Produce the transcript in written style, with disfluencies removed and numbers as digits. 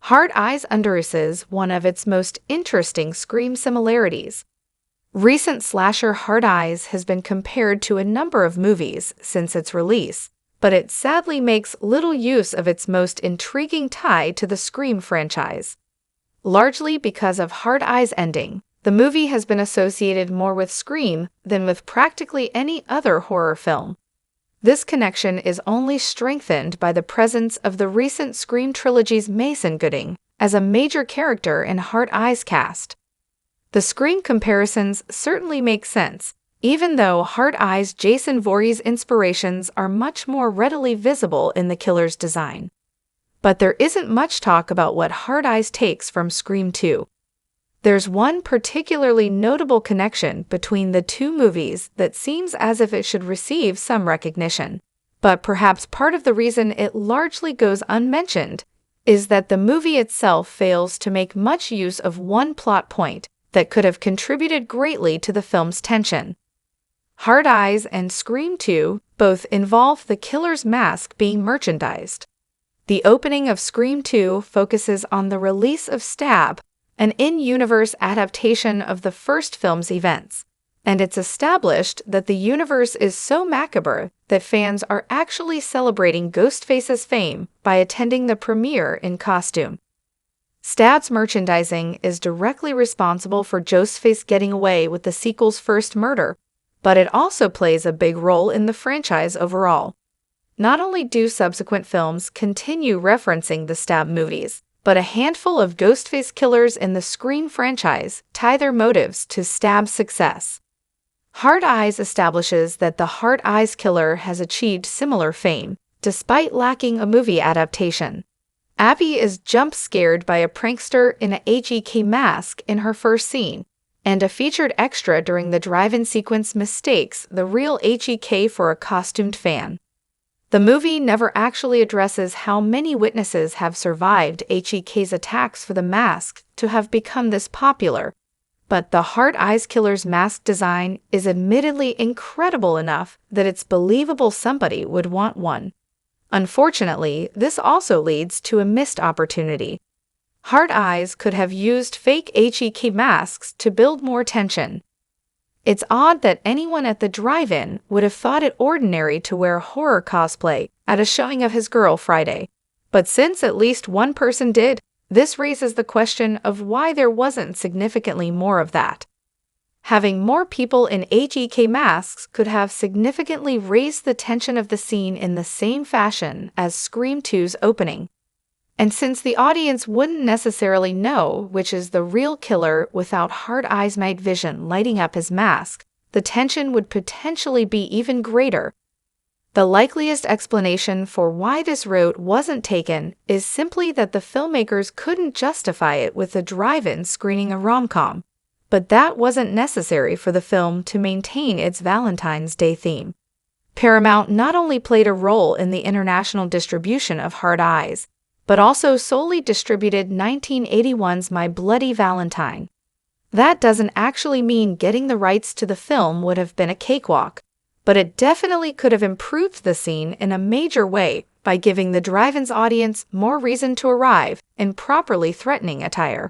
Hard Eyes Underuses one of its most interesting Scream similarities. Recent slasher Hard Eyes has been compared to a number of movies since its release, but it sadly makes little use of its most intriguing tie to the Scream franchise. Largely because of Hard Eyes' ending, the movie has been associated more with Scream than with practically any other horror film. This connection is only strengthened by the presence of the recent Scream trilogy's Mason Gooding as a major character in Hard Eyes cast. The Scream comparisons certainly make sense, even though Hard Eyes' Jason Voorhees inspirations are much more readily visible in the killer's design. But there isn't much talk about what Hard Eyes takes from Scream 2. There's one particularly notable connection between the two movies that seems as if it should receive some recognition, but perhaps part of the reason it largely goes unmentioned is that the movie itself fails to make much use of one plot point that could have contributed greatly to the film's tension. Hard Eyes and Scream 2 both involve the killer's mask being merchandised. The opening of Scream 2 focuses on the release of Stab, an in-universe adaptation of the first film's events, and it's established that the universe is so macabre that fans are actually celebrating Ghostface's fame by attending the premiere in costume. Stab's merchandising is directly responsible for Ghostface getting away with the sequel's first murder, but it also plays a big role in the franchise overall. Not only do subsequent films continue referencing the Stab movies, but a handful of Ghostface killers in the Scream franchise tie their motives to Stab's success. Hard Eyes establishes that the Hard Eyes killer has achieved similar fame, despite lacking a movie adaptation. Abby is jump-scared by a prankster in a HEK mask in her first scene, and a featured extra during the drive-in sequence mistakes the real HEK for a costumed fan. The movie never actually addresses how many witnesses have survived HEK's attacks for the mask to have become this popular, but the Hard Eyes killer's mask design is admittedly incredible enough that it's believable somebody would want one. Unfortunately, this also leads to a missed opportunity. Hard Eyes could have used fake HEK masks to build more tension. It's odd that anyone at the drive-in would have thought it ordinary to wear horror cosplay at a showing of His Girl Friday. But since at least one person did, this raises the question of why there wasn't significantly more of that. Having more people in HEK masks could have significantly raised the tension of the scene in the same fashion as Scream 2's opening. And since the audience wouldn't necessarily know which is the real killer without Hard Eyes' night vision lighting up his mask, the tension would potentially be even greater. The likeliest explanation for why this route wasn't taken is simply that the filmmakers couldn't justify it with the drive-in screening a rom-com, but that wasn't necessary for the film to maintain its Valentine's Day theme. Paramount not only played a role in the international distribution of Hard Eyes, but also solely distributed 1981's My Bloody Valentine. That doesn't actually mean getting the rights to the film would have been a cakewalk, but it definitely could have improved the scene in a major way by giving the drive-in's audience more reason to arrive in properly threatening attire.